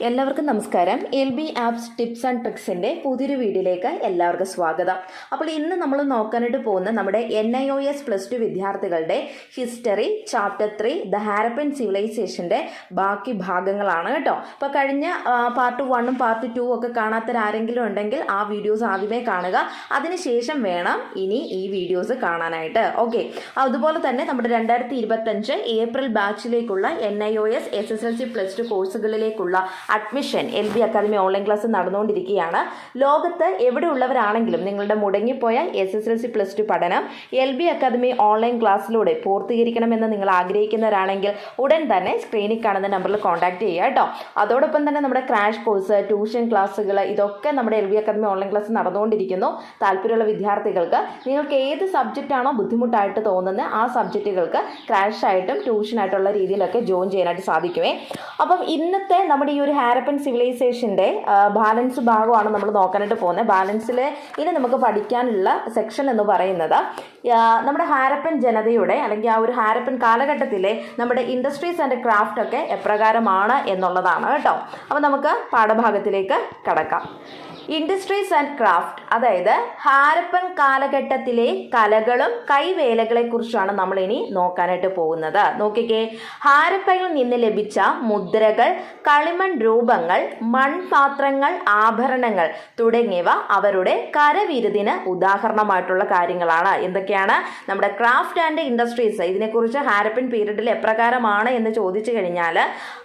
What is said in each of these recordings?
എല്ലാവർക്കും നമസ്കാരം. LB apps tips and ട്രിക്സിൻ്റെ പുതിയൊരു വീഡിയോയിലേക്ക് എല്ലാവർക്കും സ്വാഗതം. അപ്പോൾ ഇന്ന് നമ്മൾ നോക്കാനായിട്ട് പോകുന്ന നമ്മുടെ NIOS +2 വിദ്യാർത്ഥികളുടെ ഹിസ്റ്ററി ചാപ്റ്റർ 3 ദ ഹാരപ്പൻ സിവിലൈസേഷൻ്റെ ബാക്കി ഭാഗങ്ങളാണ് കേട്ടോ. അപ്പോൾ കഴിഞ്ഞ പാർട്ട് 1ഉം പാർട്ട് 2 ഒക്കെ കാണാത്തവരാരെങ്കിലും ഉണ്ടെങ്കിൽ ആ വീഡിയോസ് ആദ്യമേ കാണുക. അതിനുശേഷം വേണം ഇനി ഈ വീഡിയോസ് കാണാനായിട്ട്. ഓക്കെ, അതുപോലെ തന്നെ നമ്മുടെ 2025 ഏപ്രിൽ ബാച്ചിലേക്കുള്ള NIOS SSLC +2 കോഴ്സുകളിലേക്കുള്ള admission LB academy online class നടന്നുകൊണ്ടിരിക്കുകയാണ്. ലോകത്ത് എവിടെയുള്ളവരാണെങ്കിലും നിങ്ങളുടെ മുടങ്ങിപ്പോയ SSLC +2 പഠനം LB അക്കാദമി ഓൺലൈൻ ക്ലാസ്സിലൂടെ പൂർത്തീകരിക്കണമെന്ന് നിങ്ങൾ ആഗ്രഹിക്കുന്നവരാണെങ്കിൽ ഉടൻ തന്നെ സ്ക്രീനിൽ കാണുന്ന നമ്പറിൽ കോൺടാക്ട് ചെയ്യുക കേട്ടോ. അതോടൊപ്പം തന്നെ നമ്മുടെ ക്രാഷ് കോഴ്സ്, ട്യൂഷൻ ക്ലാസ്സുകൾ ഇതൊക്കെ നമ്മുടെ LB അക്കാദമി ഓൺലൈൻ ക്ലാസ് നടന്നുകൊണ്ടിരിക്കുന്നു. താല്പര്യമുള്ള വിദ്യാർത്ഥികൾക്ക് നിങ്ങൾക്ക് ഏത് സബ്ജക്റ്റാണോ ബുദ്ധിമുട്ടായിട്ട് തോന്നുന്നത് ആ സബ്ജക്റ്റുകൾക്ക് ക്രാഷ് ആയിട്ടും ട്യൂഷനായിട്ടുള്ള രീതിയിലൊക്കെ ജോയിൻ ചെയ്യാനായിട്ട് സാധിക്കുമേ. അപ്പം ഇന്നത്തെ നമ്മുടെ ഈ ഒരു ഹാരപ്പൻ സിവിലൈസേഷൻ്റെ ബാലൻസ് ഭാഗമാണ് നമ്മൾ നോക്കാനായിട്ട് പോകുന്നത്. ബാലൻസിൽ ഇനി നമുക്ക് പഠിക്കാനുള്ള സെക്ഷൻ എന്ന് പറയുന്നത് നമ്മുടെ ഹാരപ്പൻ ജനതയുടെ അല്ലെങ്കിൽ ആ ഒരു ഹാരപ്പൻ കാലഘട്ടത്തിലെ നമ്മുടെ ഇൻഡസ്ട്രീസ് ആൻഡ് ക്രാഫ്റ്റ് ഒക്കെ എപ്രകാരമാണ് എന്നുള്ളതാണ് കേട്ടോ. അപ്പോൾ നമുക്ക് പാഠഭാഗത്തിലേക്ക് കടക്കാം. ഇൻഡസ്ട്രീസ് ആൻഡ് ക്രാഫ്റ്റ്, അതായത് ഹാരപ്പൻ കാലഘട്ടത്തിലെ കലകളും കൈവേലകളെ കുറിച്ചാണ് നമ്മൾ ഇനി നോക്കാനായിട്ട് പോകുന്നത്. നോക്കിക്കേ, ഹാരപ്പയിൽ നിന്ന് ലഭിച്ച മുദ്രകൾ, കളിമൺ രൂപങ്ങൾ, മൺപാത്രങ്ങൾ, ആഭരണങ്ങൾ തുടങ്ങിയവ അവരുടെ കരവിരുതിന് ഉദാഹരണമായിട്ടുള്ള കാര്യങ്ങളാണ്. എന്തൊക്കെയാണ്? നമ്മുടെ ക്രാഫ്റ്റ് ആൻഡ് ഇൻഡസ്ട്രീസ്. ഇതിനെക്കുറിച്ച് ഹാരപ്പൻ പീരീഡിൽ എപ്രകാരമാണ് എന്ന് ചോദിച്ചു കഴിഞ്ഞാൽ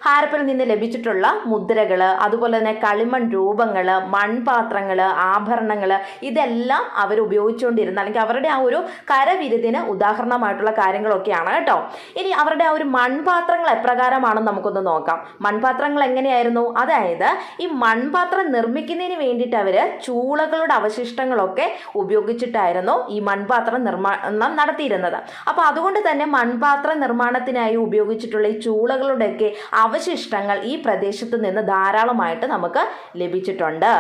ഹാരപ്പയിൽ നിന്ന് ലഭിച്ചിട്ടുള്ള മുദ്രകൾ, അതുപോലെ തന്നെ കളിമൺ രൂപങ്ങൾ, മൺപാത്രങ്ങൾ, ആഭരണങ്ങൾ ഇതെല്ലാം അവർ ഉപയോഗിച്ചുകൊണ്ടിരുന്ന അല്ലെങ്കിൽ അവരുടെ ആ ഒരു കരവിരുതിന് ഉദാഹരണമായിട്ടുള്ള കാര്യങ്ങളൊക്കെയാണ് കേട്ടോ. ഇനി അവരുടെ ആ ഒരു മൺപാത്രങ്ങൾ എപ്രകാരമാണെന്ന് നമുക്കൊന്ന് നോക്കാം. മൺപാത്രങ്ങൾ എങ്ങനെയായിരുന്നു? അതായത് ഈ മൺപാത്രം നിർമ്മിക്കുന്നതിന് വേണ്ടിയിട്ട് അവർ ചൂളകളുടെ അവശിഷ്ടങ്ങളൊക്കെ ഉപയോഗിച്ചിട്ടായിരുന്നു ഈ മൺപാത്ര നിർമ്മാണം നടത്തിയിരുന്നത്. അപ്പോൾ അതുകൊണ്ട് തന്നെ മൺപാത്ര നിർമ്മാണത്തിനായി ഉപയോഗിച്ചിട്ടുള്ള ഈ ചൂളകളുടെയൊക്കെ അവശിഷ്ടങ്ങൾ ഈ പ്രദേശത്ത് നിന്ന് ധാരാളമായിട്ട് നമുക്ക് ലഭിച്ചിട്ടുണ്ട്.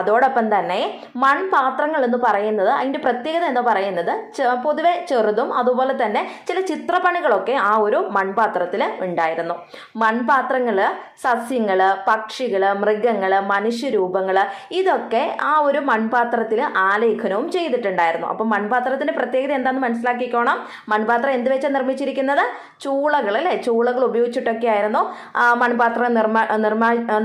അതോടൊപ്പം തന്നെ മൺപാത്രങ്ങൾ എന്ന് പറയുന്നത് അതിൻ്റെ പ്രത്യേകത എന്ന് പറയുന്നത് പൊതുവെ ചെറുതും അതുപോലെ തന്നെ ചില ചിത്രപ്പണികളൊക്കെ ആ ഒരു മൺപാത്രത്തിൽ ഉണ്ടായിരുന്നു. മൺപാത്രങ്ങൾ സസ്യങ്ങൾ, പക്ഷികൾ, മൃഗങ്ങൾ, മനുഷ്യരൂപങ്ങൾ ഇതൊക്കെ ആ ഒരു മൺപാത്രത്തിൽ ആലേഖനവും ചെയ്തിട്ടുണ്ടായിരുന്നു. അപ്പം മൺപാത്രത്തിൻ്റെ പ്രത്യേകത എന്താണെന്ന് മനസ്സിലാക്കിക്കോണം. മൺപാത്രം എന്ത് വെച്ചാൽ നിർമ്മിച്ചിരിക്കുന്നത്? ചൂളകൾ, അല്ലേ? ചൂളകൾ ഉപയോഗിച്ചിട്ടൊക്കെ ആയിരുന്നു മൺപാത്ര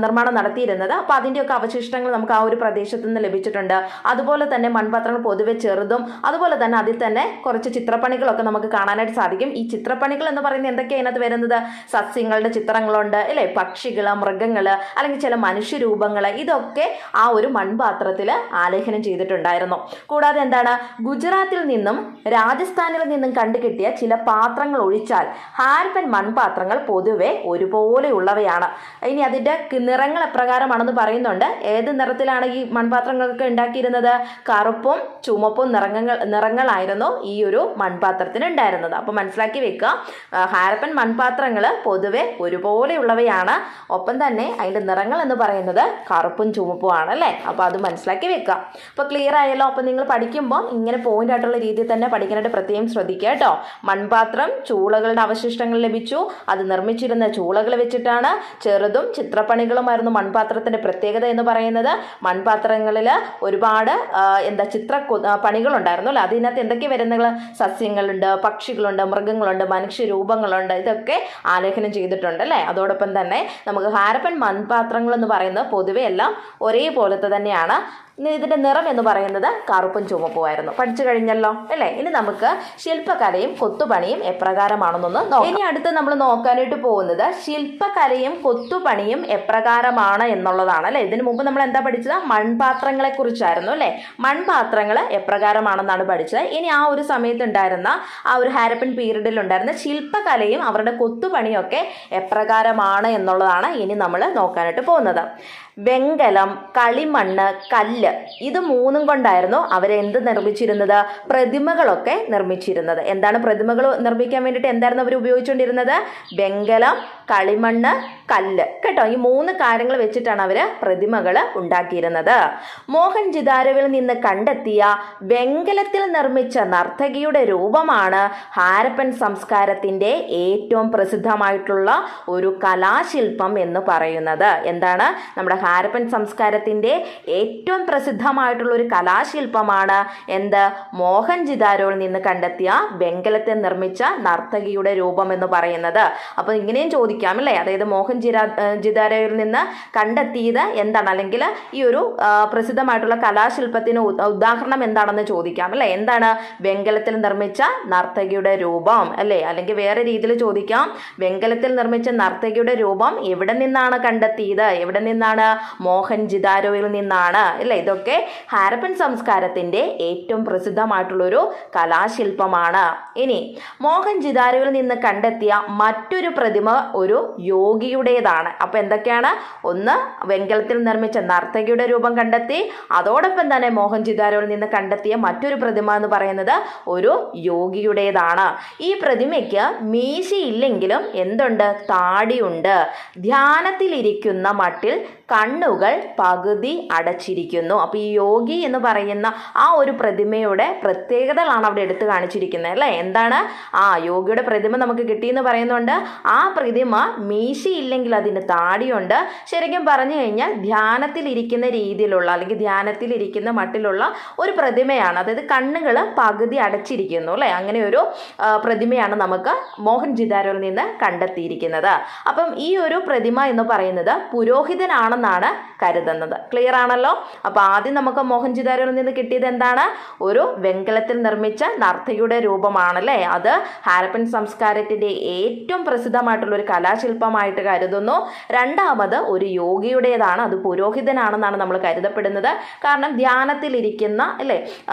നിർമ്മാണം നടത്തിയിരുന്നത്. അപ്പോൾ അതിൻ്റെയൊക്കെ അവശിഷ്ടങ്ങൾ നമുക്ക് ആ ഒരു പ്രദേശത്ത് നിന്ന് ലഭിച്ചിട്ടുണ്ട്. അതുപോലെ തന്നെ മൺപാത്രങ്ങൾ പൊതുവെ ചെറുതും അതുപോലെ തന്നെ അതിൽ തന്നെ കുറച്ച് ചിത്രപ്പണികളൊക്കെ നമുക്ക് കാണാനായിട്ട് സാധിക്കും. ഈ ചിത്രപ്പണികൾ എന്ന് പറയുന്നത് എന്തൊക്കെയാണ് അതിനകത്ത് വരുന്നത്? സസ്യങ്ങളുടെ ചിത്രങ്ങളുണ്ട്, അല്ലേ? പക്ഷികൾ, മൃഗങ്ങൾ, അല്ലെങ്കിൽ ചില മനുഷ്യരൂപങ്ങൾ ഇതൊക്കെ ആ ഒരു മൺപാത്രത്തിൽ ആലേഖനം ചെയ്തിട്ടുണ്ടായിരുന്നു. കൂടാതെ എന്താണ്? ഗുജറാത്തിൽ നിന്നും രാജസ്ഥാനിൽ നിന്നും കണ്ടുകിട്ടിയ ചില പാത്രങ്ങൾ ഒഴിച്ചാൽ ഹാരപ്പൻ മൺപാത്രങ്ങൾ പൊതുവെ ഒരുപോലെയുള്ളവയാണ്. ഇനി അതിൻ്റെ നിറങ്ങൾ എപ്രകാരമാണെന്ന് പറയുന്നുണ്ട്. ഏത് നിറത്തിലാണ് ഈ മൺപാത്രങ്ങളൊക്കെ ഉണ്ടാക്കിയിരുന്നത്? കറുപ്പും ചുമപ്പും നിറങ്ങളായിരുന്നു ഈ ഒരു മൺപാത്രത്തിന് ഉണ്ടായിരുന്നത്. അപ്പോൾ മനസ്സിലാക്കി വെക്കുക, ഹാരപ്പൻ മൺപാത്രങ്ങൾ പൊതുവെ ഒരുപോലെയുള്ളവയാണ്. ഒപ്പം തന്നെ അതിൻ്റെ നിറങ്ങൾ എന്ന് പറയുന്നത് കറുപ്പും ചുമപ്പും ആണ്, അല്ലേ? അപ്പോൾ അത് മനസ്സിലാക്കി വെക്കുക. അപ്പോൾ ക്ലിയർ ആയല്ലോ. അപ്പോൾ നിങ്ങൾ പഠിക്കുമ്പോൾ ഇങ്ങനെ പോയിന്റ് ആയിട്ടുള്ള രീതിയിൽ തന്നെ പഠിക്കാനായിട്ട് പ്രത്യേകം ശ്രദ്ധിക്കുക കേട്ടോ. മൺപാത്രം, ചൂളകളുടെ അവശിഷ്ടങ്ങൾ ലഭിച്ചു. അത് നിർമ്മിച്ചിരുന്ന ചൂളകൾ വെച്ചിട്ടാണ്. ചെറുതും ചിത്രപ്പണികളുമായിരുന്നു മൺപാത്രത്തിൻ്റെ പ്രത്യേകത എന്ന് പറയുന്നത്. മൺപാത്രങ്ങളിൽ ഒരുപാട് ചിത്ര പണികളുണ്ടായിരുന്നു, അല്ലേ? അതിനകത്ത് എന്തൊക്കെ വരുന്നത്? സസ്യങ്ങളുണ്ട്, പക്ഷികളുണ്ട്, മൃഗങ്ങളുണ്ട്, മനുഷ്യരൂപങ്ങളുണ്ട്, ഇതൊക്കെ ആലേഖനം ചെയ്തിട്ടുണ്ട്, അല്ലേ? അതോടൊപ്പം തന്നെ നമുക്ക് ഹാരപ്പൻ മൺപാത്രങ്ങൾ എന്ന് പറയുന്നത് പൊതുവെ എല്ലാം ഒരേപോലത്തെ തന്നെയാണ്. ഇതിൻ്റെ നിറം എന്ന് പറയുന്നത് കറുപ്പും ചുമപ്പുമായിരുന്നു. പഠിച്ചു കഴിഞ്ഞല്ലോ, അല്ലേ? ഇനി നമുക്ക് ശില്പകലയും കൊത്തുപണിയും എപ്രകാരമാണെന്നൊന്ന് നോക്കാം. ഇനി അടുത്ത് നമ്മൾ നോക്കാനായിട്ട് പോകുന്നത് ശില്പകലയും കൊത്തുപണിയും എപ്രകാരമാണ് എന്നുള്ളതാണ്, അല്ലേ? ഇതിനു മുമ്പ് നമ്മൾ എന്താ പഠിച്ചത്? മൺപാത്രങ്ങളെ കുറിച്ചായിരുന്നു, അല്ലേ? മൺപാത്രങ്ങൾ എപ്രകാരമാണെന്നാണ് പഠിച്ചത്. ഇനി ആ ഒരു സമയത്ത് ഉണ്ടായിരുന്ന ആ ഒരു ഹാരപ്പൻ പീരീഡിൽ ഉണ്ടായിരുന്ന ശില്പകലയും അവരുടെ കൊത്തുപണിയും ഒക്കെ എപ്രകാരമാണ് എന്നുള്ളതാണ് ഇനി നമ്മൾ നോക്കാനായിട്ട് പോകുന്നത്. വെങ്കലം, കളിമണ്ണ്, കല്ല് ഇത് മൂന്നും കൊണ്ടായിരുന്നു അവരെന്ത് നിർമ്മിച്ചിരുന്നത്? പ്രതിമകളൊക്കെ നിർമ്മിച്ചിരുന്നത്. എന്താണ് പ്രതിമകൾ നിർമ്മിക്കാൻ വേണ്ടിയിട്ട് എന്തായിരുന്നു അവർ ഉപയോഗിച്ചുകൊണ്ടിരുന്നത്? വെങ്കലം, കളിമണ്ണ്, കല്ല്. കേട്ടോ, ഈ 3 കാര്യങ്ങൾ വെച്ചിട്ടാണ് അവർ പ്രതിമകൾ ഉണ്ടാക്കിയിരുന്നത്. മോഹൻജിദാരോവിൽ നിന്ന് കണ്ടെത്തിയ വെങ്കലത്തിൽ നിർമ്മിച്ച നർത്തകിയുടെ രൂപമാണ് ഹാരപ്പൻ സംസ്കാരത്തിന്റെ ഏറ്റവും പ്രസിദ്ധമായിട്ടുള്ള ഒരു കലാശില്പം എന്ന് പറയുന്നത്. എന്താണ്? നമ്മുടെ ഹാരപ്പൻ സംസ്കാരത്തിന്റെ ഏറ്റവും പ്രസിദ്ധമായിട്ടുള്ള ഒരു കലാശില്പമാണ് എന്ത്? മോഹൻജിദാരോവിൽ നിന്ന് കണ്ടെത്തിയ വെങ്കലത്തിൽ നിർമ്മിച്ച നർത്തകിയുടെ രൂപം എന്ന് പറയുന്നത്. അപ്പോൾ ഇങ്ങനെയും ചോദിക്കാം അല്ലേ, അതായത് മോഹൻജിദാരോവിൽ നിന്ന് കണ്ടെത്തിയത് എന്താണ്, അല്ലെങ്കിൽ ഈ ഒരു പ്രസിദ്ധമായിട്ടുള്ള കലാശില്പത്തിന് ഉദാഹരണം എന്താണെന്ന് ചോദിക്കാം അല്ലേ. എന്താണ്? വെങ്കലത്തിൽ നിർമ്മിച്ച നർത്തകിയുടെ രൂപം അല്ലേ. അല്ലെങ്കിൽ വേറെ രീതിയിൽ ചോദിക്കാം, വെങ്കലത്തിൽ നിർമ്മിച്ച നർത്തകിയുടെ രൂപം എവിടെ നിന്നാണ് കണ്ടെത്തിയത്? എവിടെ നിന്നാണ്? മോഹൻജിദാരോവിൽ നിന്നാണ് അല്ലേ. ഇതൊക്കെ ഹാരപ്പൻ സംസ്കാരത്തിന്റെ ഏറ്റവും പ്രസിദ്ധമായിട്ടുള്ളൊരു കലാശില്പമാണ്. ഇനി മോഹൻജിദാരോവിൽ നിന്ന് കണ്ടെത്തിയ മറ്റൊരു പ്രതിമ ഒരു യോഗിയുടേതാണ്. അപ്പോൾ എന്തൊക്കെയാണ്? ഒന്ന്, വെങ്കലത്തിൽ നിർമ്മിച്ച നർത്തകിയുടെ രൂപം കണ്ടെത്തി. അതോടൊപ്പം തന്നെ മോഹൻജിദാരോവിൽ നിന്ന് കണ്ടെത്തിയ മറ്റൊരു പ്രതിമ എന്ന് പറയുന്നത് ഒരു യോഗിയുടേതാണ്. ഈ പ്രതിമയ്ക്ക് മീശയില്ലെങ്കിലും എന്തുണ്ട്? താടിയുണ്ട്. ധ്യാനത്തിലിരിക്കുന്ന മട്ടിൽ കണ്ണുകൾ പകുതി അടച്ചിരിക്കുന്നു. അപ്പോൾ ഈ യോഗി എന്ന് പറയുന്ന ആ ഒരു പ്രതിമയുടെ പ്രത്യേകതകളാണ് അവിടെ എടുത്തു കാണിച്ചിരിക്കുന്നത് അല്ലേ. എന്താണ്? യോഗിയുടെ പ്രതിമ നമുക്ക് കിട്ടിയെന്ന് പറയുന്നുണ്ട്. ആ പ്രതിമ മീശയില്ലെങ്കിൽ അതിന് താടിയുണ്ട്. ശരിക്കും പറഞ്ഞു കഴിഞ്ഞാൽ ധ്യാനത്തിലിരിക്കുന്ന രീതിയിലുള്ള, അല്ലെങ്കിൽ ധ്യാനത്തിലിരിക്കുന്ന മട്ടിലുള്ള ഒരു പ്രതിമയാണ്. അതായത് കണ്ണുകൾ പകുതി അടച്ചിരിക്കുന്നു അല്ലേ. അങ്ങനെ ഒരു പ്രതിമയാണ് നമുക്ക് മോഹൻജിദാരോവിൽ നിന്ന് കണ്ടെത്തിയിരിക്കുന്നത്. അപ്പം ഈ ഒരു പ്രതിമ എന്ന് പറയുന്നത് പുരോഹിതനാണെന്നാണ് കരുതുന്നത്. ക്ലിയർ ആണല്ലോ. അപ്പോൾ ആദ്യം നമുക്ക് മോഹൻജിദാരോവിൽ നിന്ന് കിട്ടിയത് എന്താണ്? ഒരു വെങ്കലത്തിൽ നിർമ്മിച്ച നർത്തകിയുടെ രൂപമാണല്ലേ. അത് ഹാരപ്പൻ സംസ്കാരത്തിന്റെ ഏറ്റവും പ്രസിദ്ധമായിട്ടുള്ള ഒരു കലാശില്പമായിട്ട് കരുതുന്നു. രണ്ടാമത് ഒരു യോഗിയുടേതാണ്. അത് പുരോഹിതനാണെന്നാണ് നമ്മൾ കരുതപ്പെടുന്നത്. കാരണം ധ്യാനത്തിലിരിക്കുന്ന അല്ലേ,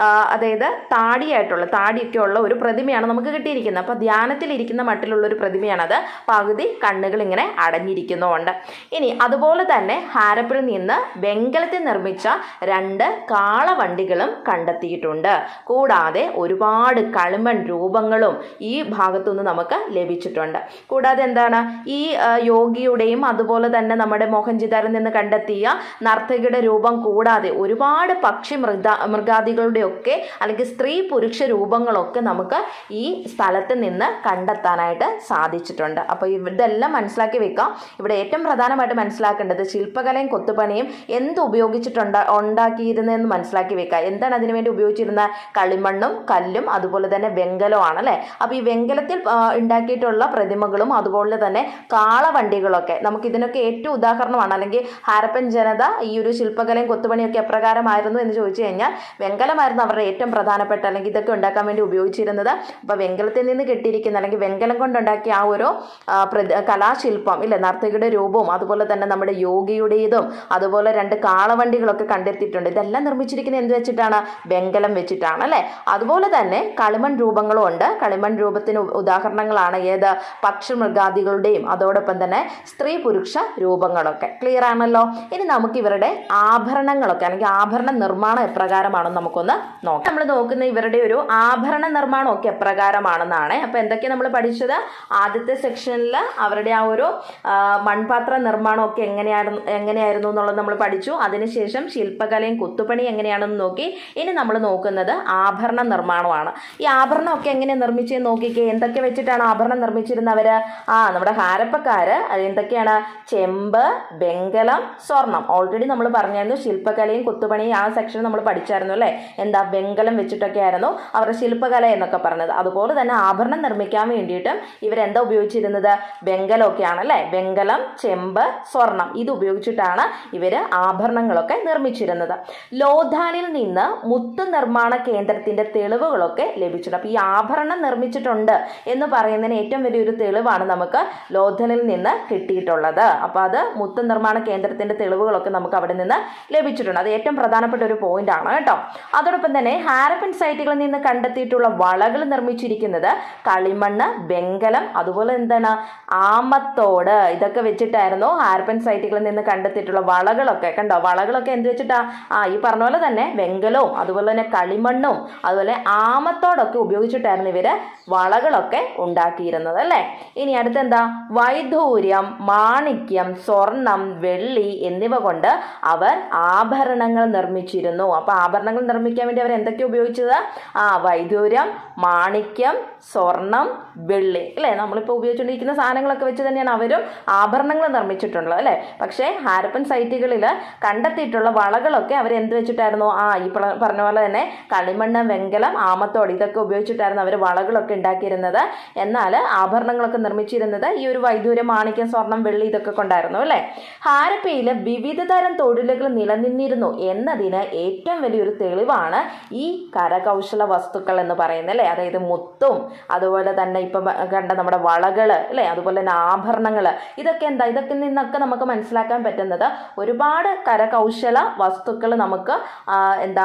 അതായത് താടിയൊക്കെ ഉള്ള ഒരു പ്രതിമയാണ് നമുക്ക് കിട്ടിയിരിക്കുന്നത്. അപ്പോൾ ധ്യാനത്തിലിരിക്കുന്ന മട്ടിലുള്ള ഒരു പ്രതിമയാണത്. പകുതി കണ്ണുകൾ ഇങ്ങനെ അടഞ്ഞിരിക്കുന്നുണ്ട്. ഇനി അതുപോലെ തന്നെ ഹാരപ്പിൽ നിന്ന് വെങ്കലത്തിൽ നിർമ്മിച്ച 2 കാളവണ്ടികളും കണ്ടെത്തിയിട്ടുണ്ട്. കൂടാതെ ഒരുപാട് കളിമൺ രൂപങ്ങളും ഈ ഭാഗത്തുനിന്ന് നമുക്ക് ലഭിച്ചിട്ടുണ്ട്. കൂടാതെ എന്താണ്? ഈ യോഗിയുടെയും അതുപോലെ തന്നെ നമ്മുടെ മോഹൻജിദാരോവിൽ നിന്ന് കണ്ടെത്തിയ നർത്തകിയുടെ രൂപം കൂടാതെ ഒരുപാട് പക്ഷി മൃഗാദികളുടെയൊക്കെ അല്ലെങ്കിൽ സ്ത്രീ പുരുഷ രൂപങ്ങളൊക്കെ നമുക്ക് ഈ സ്ഥലത്ത് നിന്ന് കണ്ടെത്താനായിട്ട് സാധിച്ചിട്ടുണ്ട്. അപ്പോൾ ഇതെല്ലാം മനസ്സിലാക്കി വെക്കാം. ഇവിടെ ഏറ്റവും പ്രധാനമായിട്ട് മനസ്സിലാക്കേണ്ടത് ശില്പകലയും കൊത്തുപണിയും എന്ത് ഉണ്ടാക്കിയിരുന്നതെന്ന് മനസ്സിലാക്കി വെക്കുക. എന്താണ് അതിനുവേണ്ടി ഉപയോഗിച്ചിരുന്ന? കളിമണ്ണും കല്ലും അതുപോലെ തന്നെ വെങ്കലമാണ് അല്ലേ. അപ്പോൾ ഈ വെങ്കലത്തിൽ ഉണ്ടാക്കിയിട്ടുള്ള പ്രതിമകളും അതുപോലെ തന്നെ കാളവണ്ടികളൊക്കെ നമുക്ക് ഇതിനൊക്കെ ഏറ്റവും ഉദാഹരണമാണ്. അല്ലെങ്കിൽ ഹാരപ്പൻ ജനത ഈ ഒരു ശില്പകലയും കൊത്തുപണിയൊക്കെ എപ്രകാരമായിരുന്നു എന്ന് ചോദിച്ചു കഴിഞ്ഞാൽ വെങ്കലമായിരുന്നു അവരുടെ ഏറ്റവും പ്രധാനപ്പെട്ട, അല്ലെങ്കിൽ ഇതൊക്കെ ഉണ്ടാക്കാൻ വേണ്ടി ഉപയോഗിച്ചിരുന്നത്. അപ്പോൾ വെങ്കലത്തിൽ നിന്ന് കിട്ടിയിരിക്കുന്ന അല്ലെങ്കിൽ വെങ്കലം കൊണ്ടുണ്ടാക്കിയ ആ ഒരു കലാശില്പം ഇല്ലേ, നർത്തകിയുടെ രൂപവും അതുപോലെ തന്നെ നമ്മുടെ യോഗിയുടേതും അതുപോലെ 2 കാളവണ്ടികളൊക്കെ കണ്ടെത്തിയിട്ടുണ്ട്. ഇതെല്ലാം നിർമ്മിച്ചിരിക്കുന്നത് എന്ത് വെച്ചിട്ടാണ്? വെങ്കലം വെച്ചിട്ടാണ് അല്ലേ. അതുപോലെ തന്നെ കളിമൺ രൂപങ്ങളും ഉണ്ട്. കളിമൺ രൂപത്തിന് ഉദാഹരണങ്ങളാണ് ഏത്? പക്ഷി മൃഗാദികളുടെയും അതോടൊപ്പം തന്നെ സ്ത്രീ പുരുഷ രൂപങ്ങളൊക്കെ. ക്ലിയർ ആണല്ലോ. ഇനി നമുക്ക് ഇവരുടെ ആഭരണങ്ങളൊക്കെ അല്ലെങ്കിൽ ആഭരണ നിർമ്മാണം എപ്രകാരമാണെന്ന് നമുക്കൊന്ന് നോക്കാം. നമ്മൾ നോക്കുന്ന ഇവരുടെ ഒരു ആഭരണ നിർമ്മാണമൊക്കെ എപ്രകാരമാണെന്നാണ്. അപ്പോൾ എന്തൊക്കെയാണ് നമ്മൾ പഠിച്ചത്? ആദ്യത്തെ സെക്ഷനിൽ അവരുടെ ആ ഒരു മൺപാത്ര നിർമ്മാണമൊക്കെ എങ്ങനെയായിരുന്നു എന്നുള്ളത് നമ്മൾ പഠിച്ചു. അതിനുശേഷം ശില്പകലയും കുത്തുപണി എങ്ങനെയാണെന്ന് നോക്കി. ഇനി നമ്മൾ നോക്കുന്നത് ആഭരണ നിർമ്മാണമാണ്. ഈ ആഭരണമൊക്കെ എങ്ങനെയാണ് നിർമ്മിച്ചതെന്ന് നോക്കിക്കേ. എന്തൊക്കെ വെച്ചിട്ടാണ് ആഭരണം നിർമ്മിച്ചിരുന്നവർ? നമ്മുടെ ഹാരപ്പക്കാർ എന്തൊക്കെയാണ്? ചെമ്പ്, വെങ്കലം, സ്വർണം. ഓൾറെഡി നമ്മൾ പറഞ്ഞായിരുന്നു. ശില്പകലയും കുത്തുപണിയും ആ സെക്ഷൻ നമ്മൾ പഠിച്ചായിരുന്നു അല്ലേ. എന്താ? വെങ്കലം വെച്ചിട്ടൊക്കെ ആയിരുന്നു അവരുടെ ശില്പകല എന്നൊക്കെ പറഞ്ഞത്. അതുപോലെ തന്നെ ആഭരണം നിർമ്മിക്കാൻ വേണ്ടിയിട്ടും ഇവരെന്താ ഉപയോഗിച്ചിരുന്നത്? വെങ്കലമൊക്കെയാണ് അല്ലേ. വെങ്കലം, ചെമ്പ്, സ്വർണം ഇത് ഉപയോഗിച്ചിട്ടാണ് ഇവർ ആഭരണങ്ങളൊക്കെ നിർമ്മിച്ചിരുന്നത്. ലോഥാനിൽ നിന്ന് മുത്ത് നിർമ്മാണ കേന്ദ്രത്തിന്റെ തെളിവുകളൊക്കെ ലഭിച്ചിട്ടുണ്ട്. അപ്പോൾ ഈ ആഭരണം നിർമ്മിച്ചിട്ടുണ്ട് എന്ന് പറയുന്നതിന് ഏറ്റവും വലിയൊരു തെളിവാണ് നമുക്ക് ലോഥനിൽ നിന്ന് കിട്ടിയിട്ടുള്ളത്. അപ്പോൾ അത് മുത്ത് നിർമ്മാണ കേന്ദ്രത്തിന്റെ തെളിവുകളൊക്കെ നമുക്ക് അവിടെ നിന്ന് ലഭിച്ചിട്ടുണ്ട്. അത് ഏറ്റവും പ്രധാനപ്പെട്ട ഒരു പോയിന്റ് ആണ് കേട്ടോ. അതോടൊപ്പം തന്നെ ഹാരപ്പൻ സൈറ്റുകളിൽ നിന്ന് കണ്ടെത്തിയിട്ടുള്ള വളകൾ നിർമ്മിച്ചിരിക്കുന്നത് കളിമണ്ണ്, വെങ്കലം അതുപോലെ എന്താണ്? ആമത്തോട്. ഇതൊക്കെ വെച്ചിട്ടായിരുന്നു ഹാരപ്പൻ സൈറ്റുകളിൽ നിന്ന് കണ്ടെത്തിയിട്ടുള്ള വളകളൊക്കെ. കണ്ടോ? വളകളൊക്കെ എന്ത് വെച്ചിട്ടാ? ഈ പറഞ്ഞ പോലെ തന്നെ വെങ്കലവും അതുപോലെ തന്നെ കളിമണ്ണും അതുപോലെ ആമത്തോടൊക്കെ ഉപയോഗിച്ചിട്ടായിരുന്നു ഇവര് വളകളൊക്കെ ഉണ്ടാക്കിയിരുന്നത് അല്ലേ. ഇനി അടുത്തെന്താ? വൈഡൂര്യം, വൈഡൂര്യം, മാണിക്യം, സ്വർണം, വെള്ളി എന്നിവ കൊണ്ട് അവർ ആഭരണങ്ങൾ നിർമ്മിച്ചിരുന്നു. അപ്പോൾ ആഭരണങ്ങൾ നിർമ്മിക്കാൻ വേണ്ടി അവർ എന്തൊക്കെ ഉപയോഗിച്ചത്? വൈഡൂര്യം, മാണിക്യം, സ്വർണം, വെള്ളി, അല്ലേ? നമ്മളിപ്പോൾ ഉപയോഗിച്ചുകൊണ്ടിരിക്കുന്ന സാധനങ്ങളൊക്കെ വെച്ച് തന്നെയാണ് അവരും ആഭരണങ്ങൾ നിർമ്മിച്ചിട്ടുള്ളത്, അല്ലേ? പക്ഷേ ഹാരപ്പൻ സൈറ്റുകളിൽ കണ്ടെത്തിയിട്ടുള്ള വളകളൊക്കെ അവർ എന്ത് വെച്ചിട്ടായിരുന്നു? ഈ പറഞ്ഞ പോലെ തന്നെ കളിമണ്ണ്, വെങ്കലം, ആമത്തോട് ഇതൊക്കെ ഉപയോഗിച്ചിട്ടായിരുന്നു അവർ വളകളൊക്കെ ഉണ്ടാക്കിയിരുന്നത്. എന്നാൽ ആഭരണങ്ങളൊക്കെ നിർമ്മിച്ചിരുന്നത് ഈ ഒരു വൈഡൂര്യം, മാണിക്യം, സ്വർണം, വെള്ളി ഇതൊക്കെ കൊണ്ടായിരുന്നു, അല്ലേ? ഹാരപ്പയിൽ വിവിധ തരം തൊഴിലുകൾ നിലനിന്നിരുന്നു എന്നതിന് ഏറ്റവും വലിയൊരു തെളിവാണ് ഈ കരകൗശല വസ്തുക്കൾ എന്ന് പറയുന്നത്, അല്ലേ? അതായത് മുത്തും അതുപോലെ തന്നെ ഇപ്പം കണ്ട നമ്മുടെ വളകൾ, അല്ലേ? അതുപോലെ തന്നെ ആഭരണങ്ങൾ, ഇതൊക്കെ ഇതൊക്കെ നിന്നൊക്കെ നമുക്ക് മനസ്സിലാക്കാൻ പറ്റുന്നത് ഒരുപാട് കരകൗശല വസ്തുക്കൾ നമുക്ക്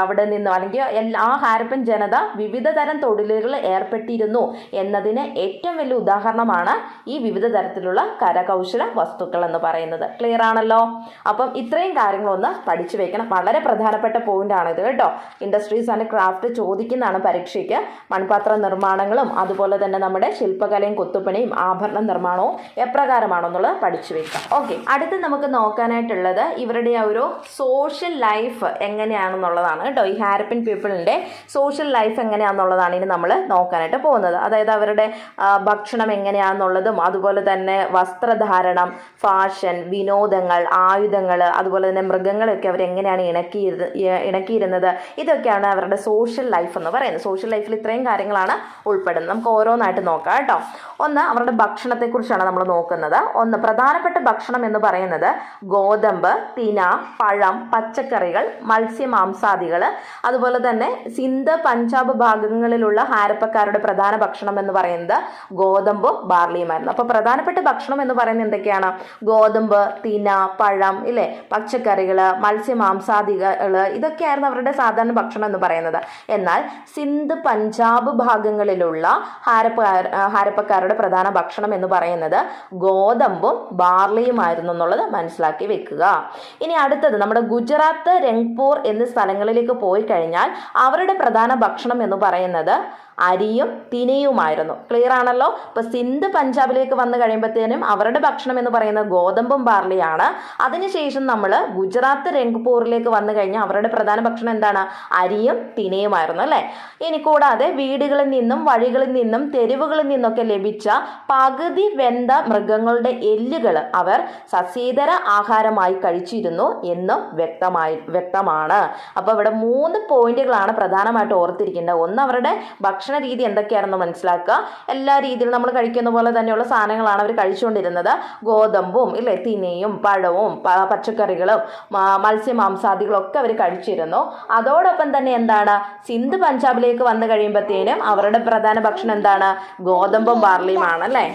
അവിടെ നിന്ന് അല്ലെങ്കിൽ ഹാരപ്പൻ ജനത വിവിധ തരം തൊഴിലുകൾ ഏർപ്പെട്ടിരുന്നു എന്നതിന് ഏറ്റവും വലിയ ഉദാഹരണമാണ് ഈ വിവിധ തരത്തിലുള്ള കരകൗശല വസ്തുക്കൾ എന്ന് പറയുന്നത്. ക്ലിയർ ആണല്ലോ? അപ്പം ഇത്രയും കാര്യങ്ങളൊന്ന് പഠിച്ചു വെക്കണം. വളരെ പ്രധാനപ്പെട്ട പോയിന്റ് ആണ് ഇത് കേട്ടോ. ഇൻഡസ്ട്രീസ് ആൻഡ് ക്രാഫ്റ്റ് ചോദിക്കുന്നതാണ് പരീക്ഷയ്ക്ക്. മൺപാത്ര നിർമ്മാണങ്ങളും അതുപോലെ തന്നെ നമ്മുടെ ശില്പകലയും കൊത്തുപണിയും ആഭരണ നിർമ്മാണവും എപ്രകാരമാണെന്നുള്ളത് പഠിച്ചു വെക്കാം. ഓക്കെ, അടുത്ത് നമുക്ക് നോക്കാനായിട്ടുള്ളത് ഇവരുടെ ആ ഒരു സോഷ്യൽ ലൈഫ് എങ്ങനെയാണെന്നുള്ളതാണ് കേട്ടോ. ഈ ഹാരപ്പൻ പീപ്പിളിൻ്റെ സോഷ്യൽ ലൈഫ് എങ്ങനെയാണെന്നുള്ളതാണ് ഇനി നമ്മൾ നോക്കാനായിട്ട് പോകുന്നത്. അതായത് അവരുടെ ഭക്ഷണം എങ്ങനെയാണെന്നുള്ളതും അതുപോലെ തന്നെ വസ്ത്രധാരണം, ഫാഷൻ, വിനോദങ്ങൾ, ആയുധങ്ങൾ, അതുപോലെ തന്നെ മൃഗങ്ങളൊക്കെ അവരെങ്ങനെയാണ് ഇണക്കിയിരുന്നത്, ഇതൊക്കെയാണ് അവരുടെ സോഷ്യൽ ലൈഫ് എന്ന് പറയുന്നത്. സോഷ്യൽ ലൈഫിൽ ഇത്രയും കാര്യങ്ങളാണ് ഉൾപ്പെടുന്നത്. നമുക്ക് ഓരോന്നായിട്ട് നോക്കാം കേട്ടോ. ഒന്ന്, അവരുടെ ഭക്ഷണത്തെക്കുറിച്ചാണ് നമ്മൾ നോക്കുന്നത്. ഒന്ന്, പ്രധാനപ്പെട്ട ഭക്ഷണം എന്ന് പറയുന്നത് ഗോതമ്പ്, തിന, പഴം, പച്ചക്കറികൾ, മത്സ്യമാംസാദികൾ, അതുപോലെ തന്നെ സിന്ധ്, പഞ്ചാബ് ഭാഗങ്ങളിലുള്ള ഹാരപ്പക്കാരുടെ പ്രധാന ഭക്ഷണം എന്ന് പറയുന്നത് ഗോതമ്പും ബാർലിയുമായിരുന്നു. അപ്പോൾ പ്രധാനപ്പെട്ട ഭക്ഷണം എന്ന് പറയുന്നത് എന്തൊക്കെയാണ്? ഗോതമ്പ്, തിന, പഴം, ഇല്ലേ, പച്ചക്കറികൾ, മത്സ്യമാംസാദികൾ, ഇതൊക്കെയായിരുന്നു അവരുടെ സാധാരണ ഭക്ഷണം എന്ന് പറയുന്നത്. എന്നാൽ സിന്ധ്, പഞ്ചാബ് ഭാഗങ്ങളിലുള്ള ഹാരപ്പക്കാരുടെ പ്രധാന ഭക്ഷണം എന്ന് പറയുന്നത് ഗോതമ്പും ബാർലിയുമായിരുന്നു എന്നുള്ളത് മനസ്സിലാക്കി വെക്കുക. ഇനി അടുത്തത് നമ്മുടെ ഗുജറാത്ത്, രംഗ്പൂർ എന്നീ സ്ഥലങ്ങളിലേക്ക് പോയി കഴിഞ്ഞാൽ അവരുടെ പ്രധാന ഭക്ഷണം എന്ന് പറയുന്നത് അരിയും തിനയുമായിരുന്നു. ക്ലിയർ ആണല്ലോ? ഇപ്പൊ സിന്ധ്, പഞ്ചാബിലേക്ക് വന്നു കഴിയുമ്പോഴത്തേനും അവരുടെ ഭക്ഷണം എന്ന് പറയുന്നത് ഗോതമ്പും ബാർലിയാണ്. അതിനുശേഷം നമ്മൾ ഗുജറാത്ത്, രംഗ്പൂരിലേക്ക് വന്നു കഴിഞ്ഞാൽ അവരുടെ പ്രധാന ഭക്ഷണം എന്താണ്? അരിയും തിനയുമായിരുന്നു, അല്ലേ? ഇനി കൂടാതെ വീടുകളിൽ നിന്നും വഴികളിൽ നിന്നും തെരുവുകളിൽ നിന്നൊക്കെ ലഭിച്ച പകുതി വെന്ത മൃഗങ്ങളുടെ എല്ലുകൾ അവർ സസ്യേതര ആഹാരമായി കഴിച്ചിരുന്നു എന്നും വ്യക്തമാണ്. അപ്പോൾ ഇവിടെ 3 പോയിന്റുകളാണ് പ്രധാനമായിട്ട് ഓർത്തിരിക്കേണ്ടത്. ഒന്ന്, അവരുടെ ഭക്ഷണ രീതി എന്തൊക്കെയാണെന്ന് മനസ്സിലാക്കുക. എല്ലാ രീതിയിലും നമ്മൾ കഴിക്കുന്ന പോലെ തന്നെയുള്ള സാധനങ്ങളാണ് അവർ കഴിച്ചുകൊണ്ടിരുന്നത്. ഗോതമ്പും, ഇല്ലേ, തിനയും, പഴവും, പച്ചക്കറികളും, മത്സ്യമാംസാദികളും ഒക്കെ അവർ കഴിച്ചിരുന്നു. അതോടൊപ്പം തന്നെ എന്താണ്? സിന്ധ്, പഞ്ചാബിലേക്ക് വന്നു കഴിയുമ്പോഴത്തേനും അവരുടെ പ്രധാന ഭക്ഷണം എന്താണ്? ഗോതമ്പും ബാർലിയുമാണ്, അല്ലേ?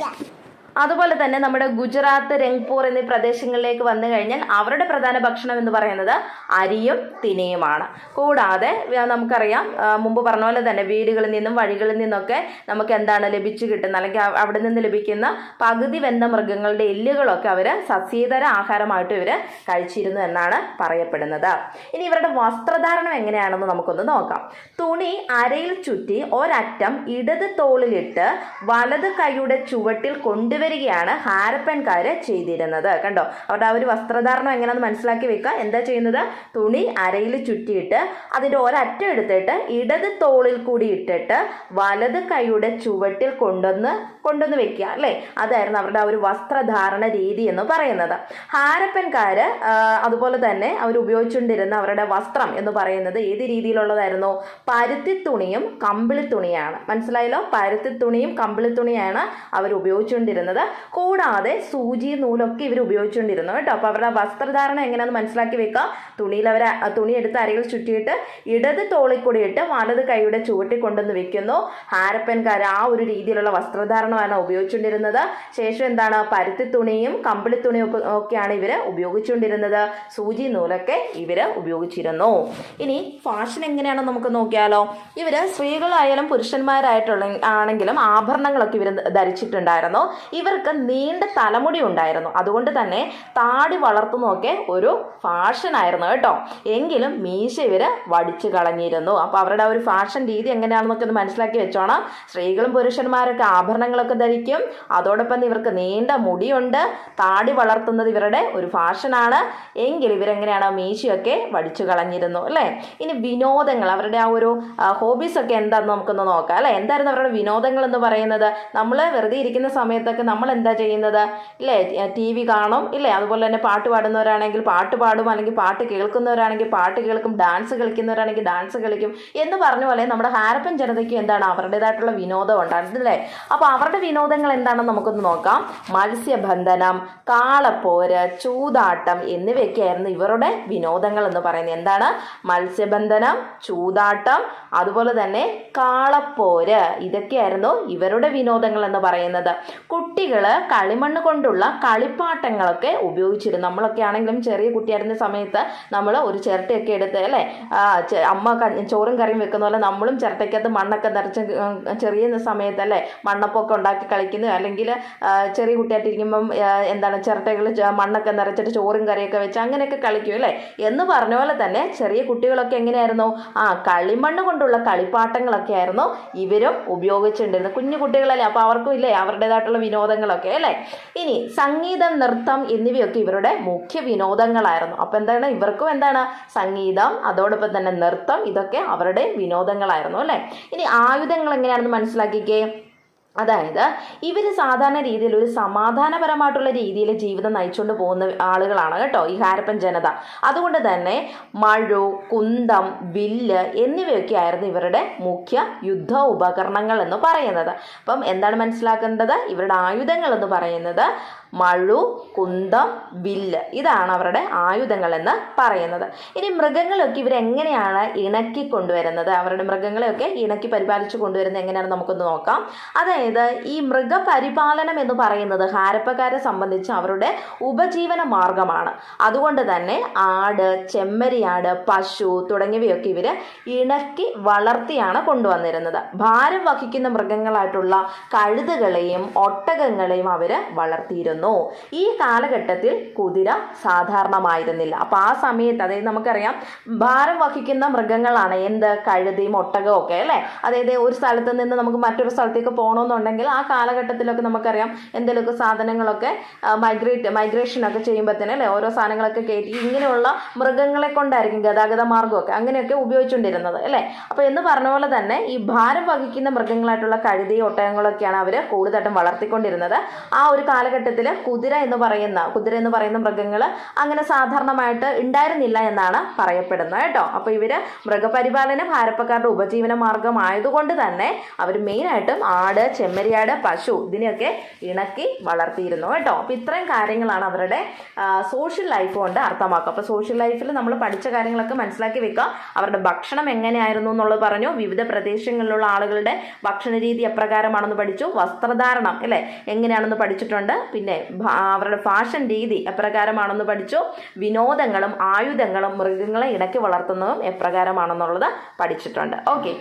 അതുപോലെ തന്നെ നമ്മുടെ ഗുജറാത്ത്, രംഗ്പൂർ എന്നീ പ്രദേശങ്ങളിലേക്ക് വന്നു കഴിഞ്ഞാൽ അവരുടെ പ്രധാന ഭക്ഷണം എന്ന് പറയുന്നത് അരിയും തിനയുമാണ്. കൂടാതെ നമുക്കറിയാം, മുമ്പ് പറഞ്ഞ പോലെ തന്നെ വീടുകളിൽ നിന്നും വഴികളിൽ നിന്നൊക്കെ നമുക്ക് എന്താണ് ലഭിച്ചു കിട്ടുന്നത്, അല്ലെങ്കിൽ അവിടെ നിന്ന് ലഭിക്കുന്ന പകുതി വെന്ത മൃഗങ്ങളുടെ എല്ലുകളൊക്കെ അവർ സസ്യേതര ആഹാരമായിട്ട് ഇവർ കഴിച്ചിരുന്നു എന്നാണ് പറയപ്പെടുന്നത്. ഇനി ഇവരുടെ വസ്ത്രധാരണം എങ്ങനെയാണെന്ന് നമുക്കൊന്ന് നോക്കാം. തുണി അരയിൽ ചുറ്റി ഒരറ്റം ഇടത് തോളിലിട്ട് വലത് കൈയുടെ ചുവട്ടിൽ കൊണ്ടുവരികയാണ് ഹാരപ്പൻകാര് ചെയ്തിരുന്നത്. കണ്ടോ, അവരുടെ ആ ഒരു വസ്ത്രധാരണം എങ്ങനെയാണെന്ന് മനസ്സിലാക്കി വെക്കുക. എന്താ ചെയ്യുന്നത്? തുണി അരയിൽ ചുറ്റിയിട്ട് അതിൻ്റെ ഒരറ്റം എടുത്തിട്ട് ഇടത് തോളിൽ കൂടി ഇട്ടിട്ട് വലത് കൈയുടെ ചുവട്ടിൽ കൊണ്ടുവന്ന് വെക്കുക, അല്ലേ? അതായിരുന്നു അവരുടെ ആ ഒരു വസ്ത്രധാരണ രീതി എന്ന് പറയുന്നത്. ഹാരപ്പൻകാര് അതുപോലെ തന്നെ അവർ ഉപയോഗിച്ചുകൊണ്ടിരുന്ന അവരുടെ വസ്ത്രം എന്ന് പറയുന്നത് ഏത് രീതിയിലുള്ളതായിരുന്നു? പരുത്തിത്തുണിയും കമ്പിളിത്തുണിയാണ്. മനസ്സിലായല്ലോ? പരുത്തിത്തുണിയും കമ്പിളിത്തുണിയാണ് അവർ ഉപയോഗിച്ചുകൊണ്ടിരുന്നത്. കൂടാതെ സൂചി, നൂലൊക്കെ ഇവർ ഉപയോഗിച്ചുകൊണ്ടിരുന്നു കേട്ടോ. അപ്പോൾ അവരുടെ വസ്ത്രധാരണം എങ്ങനെയാണെന്ന് മനസ്സിലാക്കി വെക്കുക. തുണി എടുത്ത് അരയിൽ ചുറ്റിയിട്ട് ഇടത് തോളിൽ കൂടി ഇട്ട് വലത് കൈയുടെ ചുവട്ടിൽ കൊണ്ടുവന്ന് വെക്കുന്നു. ഹാരപ്പൻകാർ ആ ഒരു രീതിയിലുള്ള വസ്ത്രധാരണമാണ് ഉപയോഗിച്ചുകൊണ്ടിരുന്നത്. ശേഷം എന്താണ്? പരുത്തിത്തുണിയും കമ്പിളിത്തുണിയും ഒക്കെയാണ് ഇവർ ഉപയോഗിച്ചുകൊണ്ടിരുന്നത്. സൂചി, നൂലൊക്കെ ഇവർ ഉപയോഗിച്ചിരുന്നു. ഇനി ഫാഷൻ എങ്ങനെയാണെന്ന് നമുക്ക് നോക്കിയാലോ. ഇവർ സ്ത്രീകളായാലും പുരുഷന്മാരായിട്ടുള്ള ആണെങ്കിലും ആഭരണങ്ങളൊക്കെ ഇവർ ധരിച്ചിട്ടുണ്ടായിരുന്നു. ഇവർ ഇവർക്ക് നീണ്ട തലമുടി ഉണ്ടായിരുന്നു. അതുകൊണ്ട് തന്നെ താടി വളർത്തുന്നതൊക്കെ ഒരു ഫാഷനായിരുന്നു കേട്ടോ. എങ്കിലും മീശ ഇവർ വടിച്ചു കളഞ്ഞിരുന്നു. അപ്പോൾ അവരുടെ ഒരു ഫാഷൻ രീതി എങ്ങനെയാണെന്നൊക്കെ ഒന്ന് മനസ്സിലാക്കി വെച്ചോണം. സ്ത്രീകളും പുരുഷന്മാരൊക്കെ ആഭരണങ്ങളൊക്കെ ധരിക്കും. അതോടൊപ്പം ഇവർക്ക് നീണ്ട മുടിയുണ്ട്. താടി വളർത്തുന്നത് ഇവരുടെ ഒരു ഫാഷനാണ്. എങ്കിൽ ഇവരെങ്ങനെയാണ് മീശയൊക്കെ വടിച്ചു കളഞ്ഞിരുന്നു അല്ലേ. ഇനി വിനോദങ്ങൾ, അവരുടെ ആ ഒരു ഹോബീസൊക്കെ എന്താണെന്ന് നമുക്കൊന്ന് നോക്കാം അല്ലേ. എന്തായിരുന്നു അവരുടെ വിനോദങ്ങൾ എന്ന് പറയുന്നത്? നമ്മൾ വെറുതെ ഇരിക്കുന്ന സമയത്തൊക്കെ നമ്മൾ എന്താ ചെയ്യുന്നത് ഇല്ലേ? TV കാണും ഇല്ലേ. അതുപോലെ തന്നെ പാട്ട് പാടുന്നവരാണെങ്കിൽ പാട്ട് പാടും, അല്ലെങ്കിൽ പാട്ട് കേൾക്കുന്നവരാണെങ്കിൽ പാട്ട് കേൾക്കും, ഡാൻസ് കളിക്കുന്നവരാണെങ്കിൽ ഡാൻസ് കളിക്കും എന്ന് പറഞ്ഞ പോലെ നമ്മുടെ ഹാരപ്പൻ ജനതയ്ക്ക് എന്താണ് അവരുടേതായിട്ടുള്ള വിനോദം ഉണ്ടായിരുന്നു അല്ലേ. അപ്പോൾ അവരുടെ വിനോദങ്ങൾ എന്താണെന്ന് നമുക്കൊന്ന് നോക്കാം. മത്സ്യബന്ധനം, കാളപ്പോര്, ചൂതാട്ടം എന്നിവയൊക്കെയായിരുന്നു ഇവരുടെ വിനോദങ്ങൾ എന്ന് പറയുന്നത്. എന്താണ്? മത്സ്യബന്ധനം, ചൂതാട്ടം, അതുപോലെ തന്നെ കാളപ്പോര്, ഇതൊക്കെയായിരുന്നു ഇവരുടെ വിനോദങ്ങൾ എന്ന് പറയുന്നത്. കുട്ടികൾ കളിമണ്ണ് കൊണ്ടുള്ള കളിപ്പാട്ടങ്ങളൊക്കെ ഉപയോഗിച്ചിരുന്നു. നമ്മളൊക്കെ ആണെങ്കിലും ചെറിയ കുട്ടിയായിരുന്ന സമയത്ത് നമ്മൾ ഒരു ചിരട്ടയൊക്കെ എടുത്ത് അല്ലേ, അമ്മ ചോറും കറിയും വെക്കുന്ന പോലെ നമ്മളും ചിരട്ടയ്ക്കകത്ത് മണ്ണൊക്കെ നിറച്ച് ചെറിയ സമയത്ത് അല്ലേ മണ്ണപ്പൊക്കെ ഉണ്ടാക്കി കളിക്കുന്നു. അല്ലെങ്കിൽ ചെറിയ കുട്ടിയായിട്ടിരിക്കുമ്പം എന്താണ് ചിരട്ടകൾ മണ്ണൊക്കെ നിറച്ചിട്ട് ചോറും കറിയൊക്കെ വെച്ച് അങ്ങനെയൊക്കെ കളിക്കും അല്ലേ. എന്ന് പറഞ്ഞ പോലെ തന്നെ ചെറിയ കുട്ടികളൊക്കെ എങ്ങനെയായിരുന്നു? കളിമണ്ണ് കൊണ്ടുള്ള കളിപ്പാട്ടങ്ങളൊക്കെ ആയിരുന്നു ഇവരും ഉപയോഗിച്ചിട്ടുണ്ടായിരുന്നത്. കുഞ്ഞു കുട്ടികളല്ലേ, അപ്പോൾ അവർക്കും ഇല്ലേ അവരുടേതായിട്ടുള്ള വിനോദങ്ങളൊക്കെ അല്ലേ. ഇനി സംഗീതം, നൃത്തം എന്നിവയൊക്കെ ഇവരുടെ മുഖ്യ വിനോദങ്ങളായിരുന്നു. അപ്പോൾ എന്താണ് ഇവർക്കും എന്താണ് സംഗീതം, അതോടൊപ്പം തന്നെ നൃത്തം, ഇതൊക്കെ അവരുടെ വിനോദങ്ങളായിരുന്നു അല്ലേ. ഇനി ആയുധങ്ങൾ എങ്ങനെയാണെന്ന് മനസ്സിലാക്കിക്കേ. അതായത് ഇവർ സാധാരണ രീതിയിൽ ഒരു സമാധാനപരമായിട്ടുള്ള രീതിയിൽ ജീവിതം നയിച്ചുകൊണ്ട് പോകുന്ന ആളുകളാണ് കേട്ടോ ഈ ഹാരപ്പൻ ജനത. അതുകൊണ്ട് തന്നെ മഴു, കുന്തം, വില്ല് എന്നിവയൊക്കെ ആയിരുന്നു ഇവരുടെ മുഖ്യ യുദ്ധ ഉപകരണങ്ങൾ എന്ന് പറയുന്നത്. അപ്പം എന്താണ് മനസ്സിലാക്കേണ്ടത്? ഇവരുടെ ആയുധങ്ങൾ എന്ന് പറയുന്നത് മഴു, കുന്തം, വില്ല്, ഇതാണ് അവരുടെ ആയുധങ്ങൾ എന്ന് പറയുന്നത്. ഇനി മൃഗങ്ങളൊക്കെ ഇവരെങ്ങനെയാണ് ഇണക്കി കൊണ്ടുവരുന്നത്? അവരുടെ മൃഗങ്ങളെയൊക്കെ ഇണക്കി പരിപാലിച്ചു കൊണ്ടുവരുന്നത് എങ്ങനെയാണെന്ന് നമുക്കൊന്ന് നോക്കാം. അതായത് ഈ മൃഗപരിപാലനം എന്ന് പറയുന്നത് ഹാരപ്പക്കാരെ സംബന്ധിച്ച് അവരുടെ ഉപജീവന മാർഗമാണ്. അതുകൊണ്ട് തന്നെ ആട്, ചെമ്മരിയാട്, പശു തുടങ്ങിയവയൊക്കെ ഇവർ ഇണക്കി വളർത്തിയാണ് കൊണ്ടുവന്നിരുന്നത്. ഭാരം വഹിക്കുന്ന മൃഗങ്ങളായിട്ടുള്ള കഴുതകളെയും ഒട്ടകങ്ങളെയും അവർ വളർത്തിയിരുന്നു. ഈ കാലഘട്ടത്തിൽ കുതിര സാധാരണമായിരുന്നില്ല. അപ്പോൾ ആ സമയത്ത് അതായത് നമുക്കറിയാം ഭാരം വഹിക്കുന്ന മൃഗങ്ങളാണ് എന്ത്, കഴുതയും ഒട്ടകവും ഒക്കെ അല്ലേ. അതായത് ഒരു സ്ഥലത്ത് നിന്ന് നമുക്ക് മറ്റൊരു സ്ഥലത്തേക്ക് പോകണമെന്നുണ്ടെങ്കിൽ ആ കാലഘട്ടത്തിലൊക്കെ നമുക്കറിയാം എന്തെങ്കിലുമൊക്കെ സാധനങ്ങളൊക്കെ മൈഗ്രേഷനൊക്കെ ചെയ്യുമ്പോഴത്തേന് അല്ലേ ഓരോ സാധനങ്ങളൊക്കെ കയറ്റി ഇങ്ങനെയുള്ള മൃഗങ്ങളെ കൊണ്ടായിരിക്കും ഗതാഗത മാർഗ്ഗമൊക്കെ അങ്ങനെയൊക്കെ ഉപയോഗിച്ചുകൊണ്ടിരുന്നത് അല്ലേ. അപ്പോൾ എന്ന് പറഞ്ഞ പോലെ തന്നെ ഈ ഭാരം വഹിക്കുന്ന മൃഗങ്ങളായിട്ടുള്ള കഴുതയും ഒട്ടകങ്ങളൊക്കെയാണ് അവർ കൂടുതലായിട്ടും വളർത്തിക്കൊണ്ടിരുന്നത്. ആ ഒരു കാലഘട്ടത്തിൽ കുതിര എന്ന് പറയുന്ന മൃഗങ്ങൾ അങ്ങനെ സാധാരണമായിട്ട് ഉണ്ടായിരുന്നില്ല എന്നാണ് പറയപ്പെടുന്നത് കേട്ടോ. അപ്പോൾ ഇവര് മൃഗപരിപാലനം ഹാരപ്പക്കാരുടെ ഉപജീവന മാർഗം ആയതുകൊണ്ട് തന്നെ അവർ മെയിനായിട്ടും ആട്, ചെമ്മരിയാട്, പശു ഇതിനെയൊക്കെ ഇണക്കി വളർത്തിയിരുന്നു കേട്ടോ. അപ്പോൾ ഇത്രയും കാര്യങ്ങളാണ് അവരുടെ സോഷ്യൽ ലൈഫ് കൊണ്ട് അർത്ഥമാക്കുക. അപ്പോൾ സോഷ്യൽ ലൈഫിൽ നമ്മൾ പഠിച്ച കാര്യങ്ങളൊക്കെ മനസ്സിലാക്കി വെക്കുക. അവരുടെ ഭക്ഷണം എങ്ങനെയായിരുന്നു എന്നുള്ളത് പറഞ്ഞു. വിവിധ പ്രദേശങ്ങളിലുള്ള ആളുകളുടെ ഭക്ഷണ രീതി എപ്രകാരമാണെന്ന് പഠിച്ചു. വസ്ത്രധാരണം അല്ലേ എങ്ങനെയാണെന്ന് പഠിച്ചിട്ടുണ്ട്. പിന്നെ അവരുടെ ഫാഷൻ രീതി എപ്രകാരമാണെന്ന് പഠിച്ചു. വിനോദങ്ങളും ആയുധങ്ങളും മൃഗങ്ങളെ ഇണക്കി വളർത്തുന്നതും എപ്രകാരമാണെന്നുള്ളത് പഠിച്ചിട്ടുണ്ട്. ഓക്കെ,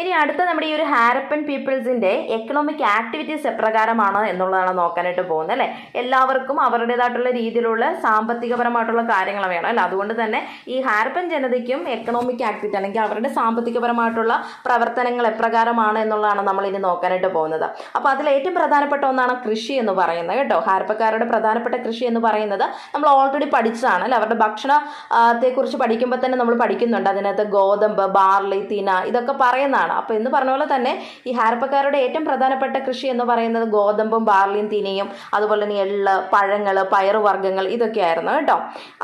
ഇനി അടുത്ത നമ്മുടെ ഈ ഒരു ഹാരപ്പൻ പീപ്പിൾസിൻ്റെ എക്കണോമിക് ആക്ടിവിറ്റീസ് എപ്രകാരമാണ് എന്നുള്ളതാണ് നോക്കാനായിട്ട് പോകുന്നത് അല്ലേ. എല്ലാവർക്കും അവരുടേതായിട്ടുള്ള രീതിയിലുള്ള സാമ്പത്തികപരമായിട്ടുള്ള കാര്യങ്ങൾ വേണം അല്ലേ. അതുകൊണ്ട് തന്നെ ഈ ഹാരപ്പൻ ജനതയ്ക്കും എക്കണോമിക് ആക്ടിവിറ്റി അല്ലെങ്കിൽ അവരുടെ സാമ്പത്തികപരമായിട്ടുള്ള പ്രവർത്തനങ്ങൾ എപ്രകാരമാണ് എന്നുള്ളതാണ് നമ്മൾ ഇനി നോക്കാനായിട്ട് പോകുന്നത്. അപ്പോൾ അതിൽ ഏറ്റവും പ്രധാനപ്പെട്ട ഒന്നാണ് കൃഷി എന്ന് പറയുന്നത് കേട്ടോ. ഹാരപ്പക്കാരുടെ പ്രധാനപ്പെട്ട കൃഷി എന്ന് പറയുന്നത് നമ്മൾ ഓൾറെഡി പഠിച്ചതാണ് അല്ലേ. അവരുടെ ഭക്ഷണത്തെക്കുറിച്ച് പഠിക്കുമ്പോൾ തന്നെ നമ്മൾ പഠിക്കുന്നുണ്ട്. അതിനകത്ത് ഗോതമ്പ്, ബാർലി, തിന ഇതൊക്കെ പറയുന്നതാണ്. അപ്പോൾ എന്ന് പറഞ്ഞ പോലെ തന്നെ ഈ ഹാരപ്പക്കാരുടെ ഏറ്റവും പ്രധാനപ്പെട്ട കൃഷി എന്ന് പറയുന്നത് ഗോതമ്പും ബാർലിയും തിനയും അതുപോലെ തന്നെ എള്ള്, പഴങ്ങൾ, പയറുവർഗ്ഗങ്ങൾ ഇതൊക്കെയായിരുന്നു കേട്ടോ.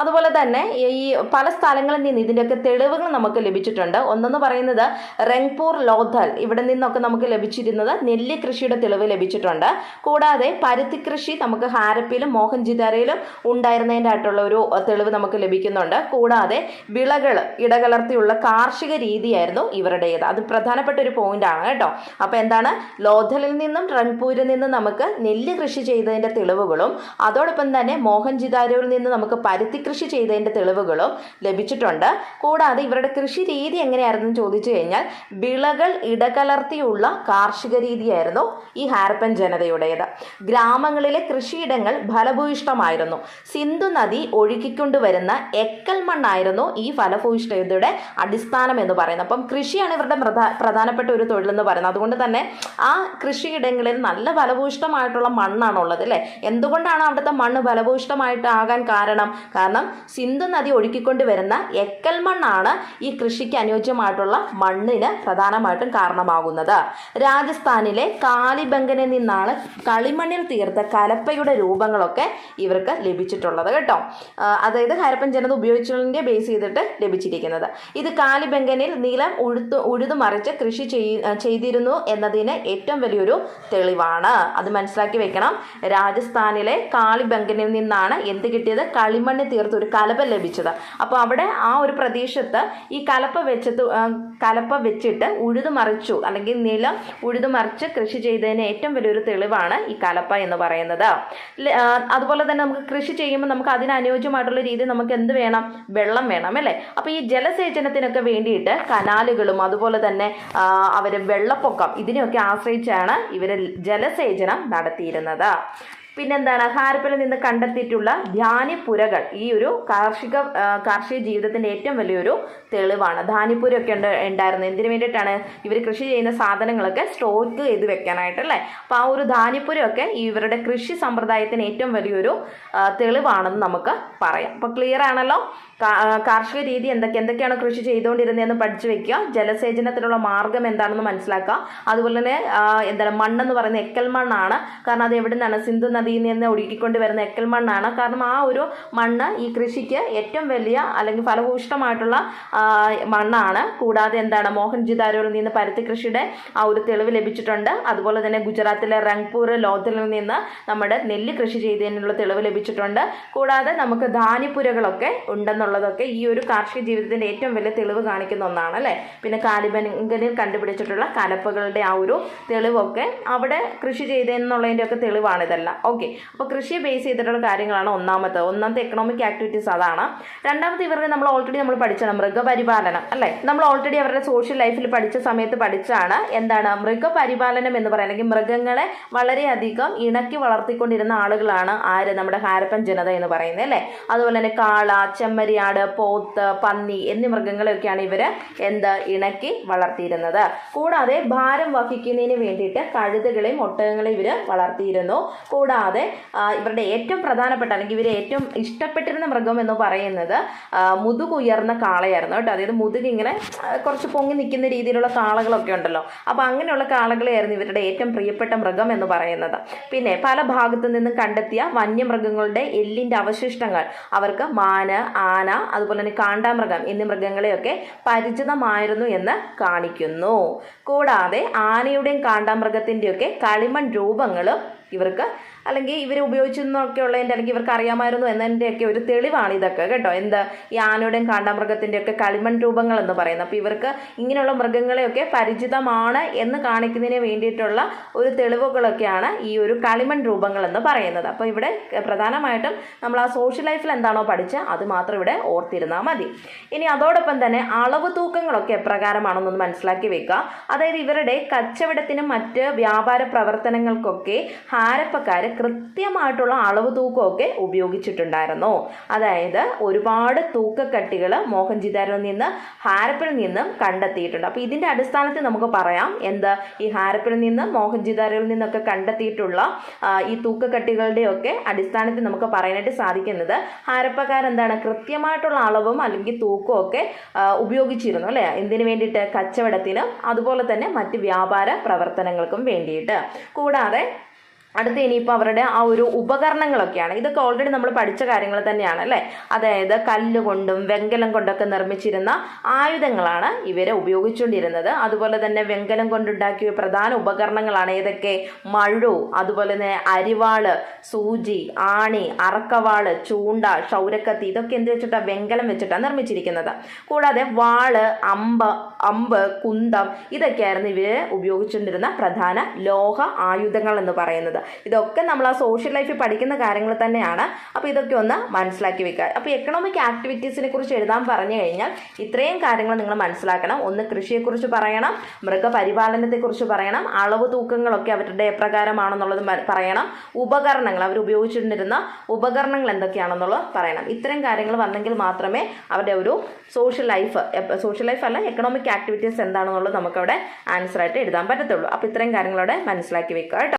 അതുപോലെ തന്നെ ഈ പല സ്ഥലങ്ങളിൽ നിന്ന് ഇതിൻ്റെയൊക്കെ തെളിവുകൾ നമുക്ക് ലഭിച്ചിട്ടുണ്ട്. ഒന്നെന്ന് പറയുന്നത് റംഗ്പൂർ, ലോഥൽ ഇവിടെ നിന്നൊക്കെ നമുക്ക് ലഭിച്ചിരുന്നത് നെല്ല് കൃഷിയുടെ തെളിവ് ലഭിച്ചിട്ടുണ്ട്. കൂടാതെ പരുത്തി കൃഷി നമുക്ക് ഹാരപ്പയിലും മോഹൻജിദാരയിലും ഉണ്ടായിരുന്നതിൻ്റെ ആയിട്ടുള്ള ഒരു തെളിവ് നമുക്ക് ലഭിക്കുന്നുണ്ട്. കൂടാതെ വിളകൾ ഇടകലർത്തിയുള്ള കാർഷിക രീതിയായിരുന്നു ഇവരുടേത്. അത് പ്രധാനപ്പെട്ട ഒരു പോയിന്റാണ് കേട്ടോ. അപ്പോൾ എന്താണ്, ലോഥലിൽ നിന്നും റൺപൂരിൽ നിന്നും നമുക്ക് നെല്ല് കൃഷി ചെയ്തതിൻ്റെ തെളിവുകളും അതോടൊപ്പം തന്നെ മോഹൻജിദാരോയിൽ നിന്ന് നമുക്ക് പരുത്തി കൃഷി ചെയ്തതിൻ്റെ തെളിവുകളും ലഭിച്ചിട്ടുണ്ട്. കൂടാതെ ഇവരുടെ കൃഷി രീതി എങ്ങനെയായിരുന്നു ചോദിച്ചു കഴിഞ്ഞാൽ വിളകൾ ഇടകലർത്തിയുള്ള കാർഷിക രീതിയായിരുന്നു ഈ ഹാരപ്പൻ ജനതയുടേത്. ഗ്രാമങ്ങളിലെ കൃഷിയിടങ്ങൾ ഫലഭൂയിഷ്ടമായിരുന്നു. സിന്ധു നദി ഒഴുക്കിക്കൊണ്ടുവരുന്ന എക്കൽ മണ്ണായിരുന്നു ഈ ഫലഭൂയിഷ്ഠതയുടെ അടിസ്ഥാനം എന്ന് പറയുന്നത്. അപ്പം കൃഷിയാണ് ഇവരുടെ പ്രധാനപ്പെട്ട ഒരു തൊഴിലെന്ന് പറയുന്നത്. അതുകൊണ്ട് തന്നെ ആ കൃഷിയിടങ്ങളിൽ നല്ല ഫലഭൂയിഷ്ടമായിട്ടുള്ള മണ്ണാണുള്ളത് അല്ലേ. എന്തുകൊണ്ടാണ് അവിടുത്തെ മണ്ണ് ഫലഭൂയിഷ്ടമായിട്ടാകാൻ കാരണം? കാരണം സിന്ധു നദി ഒഴുക്കിക്കൊണ്ട് വരുന്ന എക്കൽ മണ്ണാണ് ഈ കൃഷിക്ക് അനുയോജ്യമായിട്ടുള്ള മണ്ണിന് പ്രധാനമായിട്ടും കാരണമാകുന്നത്. രാജസ്ഥാനിലെ കാലിബംഗനിൽ നിന്നാണ് കളിമണ്ണിൽ തീർത്ത കലപ്പയുടെ രൂപങ്ങളൊക്കെ ഇവർക്ക് ലഭിച്ചിട്ടുള്ളത് കേട്ടോ. അതായത് ഹാരപ്പൻ ജനത ഉപയോഗിച്ചതിൻ്റെ ബേസ് ചെയ്തിട്ട് ലഭിച്ചിരിക്കുന്നത്. ഇത് കാലിബംഗനിൽ നിലം ഉഴുതുമറിച്ച് കൃഷി ചെയ്തിരുന്നു എന്നതിന് ഏറ്റവും വലിയൊരു തെളിവാണ്. അത് മനസ്സിലാക്കി വെക്കണം. രാജസ്ഥാനിലെ കാലിബംഗനിൽ നിന്നാണ് എന്ത് കിട്ടിയത്? കളിമണ്ണിൽ തീർത്ത ഒരു കലപ്പ ലഭിച്ചത്. അപ്പോൾ അവിടെ ആ ഒരു പ്രദേശത്ത് ഈ കലപ്പ വെച്ചിട്ട് ഉഴുതുമറിച്ചു അല്ലെങ്കിൽ നിലം ഉഴുതുമറിച്ച് കൃഷി ചെയ്തതിന് ഏറ്റവും വലിയൊരു തെളിവാണ് ഈ കലപ്പ എന്ന് പറയുന്നത്. അതുപോലെ തന്നെ നമുക്ക് കൃഷി ചെയ്യുമ്പോൾ നമുക്ക് അതിനനുയോജ്യമായിട്ടുള്ള രീതി നമുക്ക് എന്ത് വേണം? വെള്ളം വേണം അല്ലേ. അപ്പോൾ ഈ ജലസേചനത്തിനൊക്കെ വേണ്ടിയിട്ട് കനാലുകളും അതുപോലെ തന്നെ അവർ വെള്ളപ്പൊക്കം ഇതിനെയൊക്കെ ആശ്രയിച്ചാണ് ഇവർ ജലസേചനം നടത്തിയിരുന്നത്. പിന്നെന്താണ്, ഹാരപ്പനിൽ നിന്ന് കണ്ടെത്തിയിട്ടുള്ള ധാന്യപ്പുരകൾ ഈ ഒരു കാർഷിക ജീവിതത്തിൻ്റെ ഏറ്റവും വലിയൊരു തെളിവാണ്. ധാന്യപ്പുരയൊക്കെ ഉണ്ടായിരുന്നു. എന്തിനു വേണ്ടിയിട്ടാണ്? ഇവർ കൃഷി ചെയ്യുന്ന സാധനങ്ങളൊക്കെ സ്റ്റോക്ക് ചെയ്ത് വെക്കാനായിട്ടല്ലേ. അപ്പോൾ ആ ഒരു ധാന്യപ്പുരയൊക്കെ ഇവരുടെ കൃഷി സമ്പ്രദായത്തിന് ഏറ്റവും വലിയൊരു തെളിവാണെന്ന് നമുക്ക് പറയാം. അപ്പോൾ ക്ലിയർ ആണല്ലോ. കാർഷിക രീതി എന്തൊക്കെയാണ് കൃഷി ചെയ്തുകൊണ്ടിരുന്നതെന്ന് പഠിച്ചു വെക്കുക. ജലസേചനത്തിനുള്ള മാർഗം എന്താണെന്ന് മനസ്സിലാക്കുക. അതുപോലെ തന്നെ എന്താണ് മണ്ണെന്ന് പറയുന്നത് എക്കൽ മണ്ണാണ്. കാരണം അത് എവിടെ നിന്നാണ്? സിന്ധു നദിയിൽ നിന്ന് ഒഴുകിക്കൊണ്ട് വരുന്ന എക്കൽ മണ്ണാണ്. കാരണം ആ ഒരു മണ്ണ് ഈ കൃഷിക്ക് ഏറ്റവും വലിയ അല്ലെങ്കിൽ ഫലഭൂയിഷ്ടമായിട്ടുള്ള മണ്ണാണ്. കൂടാതെ എന്താണ്, മോഹൻജിദാരോയിൽ നിന്ന് പരുത്തി കൃഷിയുടെ ആ ഒരു തെളിവ് ലഭിച്ചിട്ടുണ്ട്. അതുപോലെ തന്നെ ഗുജറാത്തിലെ റംഗ്പൂർ ലോഥലിൽ നിന്ന് നമ്മുടെ നെല്ല് കൃഷി ചെയ്തതിനുള്ള തെളിവ് ലഭിച്ചിട്ടുണ്ട്. കൂടാതെ നമുക്ക് ധാന്യപ്പുരകളൊക്കെ ഉണ്ടെന്നുള്ളതൊക്കെ ഈ ഒരു കാർഷിക ജീവിതത്തിൻ്റെ ഏറ്റവും വലിയ തെളിവ് കാണിക്കുന്ന ഒന്നാണ് അല്ലേ. പിന്നെ കാലിബംഗനിൽ കണ്ടുപിടിച്ചിട്ടുള്ള കലപ്പകളുടെ ആ ഒരു തെളിവൊക്കെ അവിടെ കൃഷി ചെയ്തതെന്നുള്ളതിൻ്റെ ഒക്കെ തെളിവാണ് ഇതെല്ലാം. ഓക്കെ, അപ്പോൾ കൃഷിയെ ബേസ് ചെയ്തിട്ടുള്ള കാര്യങ്ങളാണ് ഒന്നാമത്തെ എക്കണോമിക് ആക്ടിവിറ്റീസ് അതാണ്. രണ്ടാമത്തെ ഇവരുടെ നമ്മൾ പഠിച്ചാണ് മൃഗപരിപാലനം അല്ലേ. നമ്മൾ ഓൾറെഡി അവരുടെ സോഷ്യൽ ലൈഫിൽ പഠിച്ച സമയത്ത് പഠിച്ചാണ് എന്താണ് മൃഗപരിപാലനം എന്ന് പറയുന്നത്. അല്ലെങ്കിൽ മൃഗങ്ങളെ വളരെയധികം ഇണക്കി വളർത്തിക്കൊണ്ടിരുന്ന ആളുകളാണ് ആര്? നമ്മുടെ ഹാരപ്പൻ ജനത എന്ന് പറയുന്നത് അല്ലേ. അതുപോലെ തന്നെ കാള, ചെമ്മരിയാട്, പോത്ത്, പന്നി എന്നീ മൃഗങ്ങളെയൊക്കെയാണ് ഇവർ ഇണക്കി വളർത്തിയിരുന്നത്. കൂടാതെ ഭാരം വഹിക്കുന്നതിന് വേണ്ടിയിട്ട് കഴുതകളെയും ഒട്ടകങ്ങളെയും ഇവർ വളർത്തിയിരുന്നു. കൂടാതെ ഇവരുടെ ഏറ്റവും പ്രധാനപ്പെട്ട അല്ലെങ്കിൽ ഇവർ ഏറ്റവും ഇഷ്ടപ്പെട്ടിരുന്ന മൃഗം എന്ന് പറയുന്നത് മുതുകുയർന്ന കാളയായിരുന്നു കേട്ടോ. അതായത് മുതുകിങ്ങനെ കുറച്ച് പൊങ്ങി നിൽക്കുന്ന രീതിയിലുള്ള കാളകളൊക്കെ ഉണ്ടല്ലോ. അപ്പോൾ അങ്ങനെയുള്ള കാളകളെയായിരുന്നു ഇവരുടെ ഏറ്റവും പ്രിയപ്പെട്ട മൃഗം എന്ന് പറയുന്നത്. പിന്നെ പല ഭാഗത്തു നിന്നും കണ്ടെത്തിയ വന്യമൃഗങ്ങളുടെ എല്ലിൻ്റെ അവശിഷ്ടങ്ങൾ അവർക്ക് മാന്, ആന, അതുപോലെ തന്നെ കാണ്ടാമൃഗം എന്നീ മൃഗങ്ങളെയൊക്കെ പരിചിതമായിരുന്നു എന്ന് കാണിക്കുന്നു. കൂടാതെ ആനയുടെയും കാണ്ടാമൃഗത്തിൻ്റെയൊക്കെ കളിമൺ രൂപങ്ങളും ഇവർക്ക് അല്ലെങ്കിൽ ഇവർ ഉപയോഗിച്ചെന്നൊക്കെ ഉള്ളതിൻ്റെ അല്ലെങ്കിൽ ഇവർക്ക് അറിയാമായിരുന്നു എന്നതിൻ്റെയൊക്കെ ഒരു തെളിവാണ് ഇതൊക്കെ കേട്ടോ. ഈ ആനയുടെയും കാണ്ടാമൃഗത്തിൻ്റെയൊക്കെ കളിമൺ രൂപങ്ങൾ എന്ന് പറയുന്നത്. അപ്പോൾ ഇവർക്ക് ഇങ്ങനെയുള്ള മൃഗങ്ങളെയൊക്കെ പരിചിതമാണ് എന്ന് കാണിക്കുന്നതിന് വേണ്ടിയിട്ടുള്ള ഒരു തെളിവുകളൊക്കെയാണ് ഈ ഒരു കളിമൺ രൂപങ്ങൾ എന്ന് പറയുന്നത്. അപ്പോൾ ഇവിടെ പ്രധാനമായിട്ടും നമ്മൾ ആ സോഷ്യൽ ലൈഫിൽ എന്താണോ പഠിച്ചത് അത് മാത്രം ഇവിടെ ഓർത്തിരുന്നാൽ മതി. ഇനി അതോടൊപ്പം തന്നെ അളവ് തൂക്കങ്ങളൊക്കെ എപ്രകാരമാണെന്നൊന്ന് മനസ്സിലാക്കി വെക്കുക. അതായത് ഇവരുടെ കച്ചവടത്തിനും മറ്റ് വ്യാപാര പ്രവർത്തനങ്ങൾക്കൊക്കെ ഹാരപ്പക്കാർ കൃത്യമായിട്ടുള്ള അളവ് തൂക്കമൊക്കെ ഉപയോഗിച്ചിട്ടുണ്ടായിരുന്നു. അതായത് ഒരുപാട് തൂക്കക്കട്ടികൾ മോഹൻജിദാരോയിൽ നിന്ന് ഹാരപ്പനിൽ നിന്നും കണ്ടെത്തിയിട്ടുണ്ട്. അപ്പോൾ ഇതിൻ്റെ അടിസ്ഥാനത്തിൽ നമുക്ക് പറയാം ഈ ഹാരപ്പനിൽ നിന്ന് മോഹൻജിദാരോയിൽ നിന്നൊക്കെ കണ്ടെത്തിയിട്ടുള്ള ഈ തൂക്കക്കട്ടികളുടെയൊക്കെ അടിസ്ഥാനത്തിൽ നമുക്ക് പറയാനായിട്ട് സാധിക്കുന്നത് ഹാരപ്പക്കാരെന്താണ് കൃത്യമായിട്ടുള്ള അളവും അല്ലെങ്കിൽ തൂക്കവും ഒക്കെ ഉപയോഗിച്ചിരുന്നു അല്ലേ. എന്തിനു വേണ്ടിയിട്ട്? കച്ചവടത്തിനും അതുപോലെ തന്നെ മറ്റ് വ്യാപാര പ്രവർത്തനങ്ങൾക്കും വേണ്ടിയിട്ട്. കൂടാതെ അടുത്ത ഇനിയിപ്പോൾ അവരുടെ ആ ഒരു ഉപകരണങ്ങളൊക്കെയാണ്. ഇതൊക്കെ ഓൾറെഡി നമ്മൾ പഠിച്ച കാര്യങ്ങൾ തന്നെയാണ് അല്ലേ. അതായത് കല്ലുകൊണ്ടും വെങ്കലം കൊണ്ടൊക്കെ നിർമ്മിച്ചിരുന്ന ആയുധങ്ങളാണ് ഇവരെ ഉപയോഗിച്ചുകൊണ്ടിരുന്നത്. അതുപോലെ തന്നെ വെങ്കലം കൊണ്ടുണ്ടാക്കിയ പ്രധാന ഉപകരണങ്ങളാണ് ഏതൊക്കെ? മഴു, അതുപോലെ തന്നെ അരിവാള്, സൂചി, ആണി, അറക്കവാള്, ചൂണ്ട, ക്ഷൗരക്കത്തി, ഇതൊക്കെ എന്ത് വെച്ചിട്ടാണ്? വെങ്കലം വെച്ചിട്ടാണ് നിർമ്മിച്ചിരിക്കുന്നത്. കൂടാതെ വാള്, അമ്പ്, കുന്തം, ഇതൊക്കെയായിരുന്നു ഇവര് ഉപയോഗിച്ചുകൊണ്ടിരുന്ന പ്രധാന ലോഹ ആയുധങ്ങൾ എന്ന് പറയുന്നത്. ഇതൊക്കെ നമ്മൾ ആ സോഷ്യൽ ലൈഫിൽ പഠിക്കുന്ന കാര്യങ്ങൾ തന്നെയാണ്. അപ്പോൾ ഇതൊക്കെ ഒന്ന് മനസ്സിലാക്കി വെക്കുക. അപ്പോൾ എക്കണോമിക് ആക്ടിവിറ്റീസിനെ കുറിച്ച് എഴുതാൻ പറഞ്ഞു കഴിഞ്ഞാൽ ഇത്രയും കാര്യങ്ങൾ നിങ്ങൾ മനസ്സിലാക്കണം. ഒന്ന് കൃഷിയെക്കുറിച്ച് പറയണം, മൃഗപരിപാലനത്തെക്കുറിച്ച് പറയണം, അളവ് തൂക്കങ്ങളൊക്കെ അവരുടെ എപ്രകാരമാണെന്നുള്ളത് പറയണം, ഉപകരണങ്ങൾ അവർ ഉപയോഗിച്ചുകൊണ്ടിരുന്ന ഉപകരണങ്ങൾ എന്തൊക്കെയാണെന്നുള്ളത് പറയണം. ഇത്തരം കാര്യങ്ങൾ വന്നെങ്കിൽ മാത്രമേ അവരുടെ ഒരു സോഷ്യൽ ലൈഫ് അല്ല എക്കണോമിക് ആക്ടിവിറ്റീസ് എന്താണെന്നുള്ളത് നമുക്കവിടെ ആൻസറായിട്ട് എഴുതാൻ പറ്റത്തുള്ളൂ. അപ്പോൾ ഇത്രയും കാര്യങ്ങളവിടെ മനസ്സിലാക്കി വെക്കുക കേട്ടോ.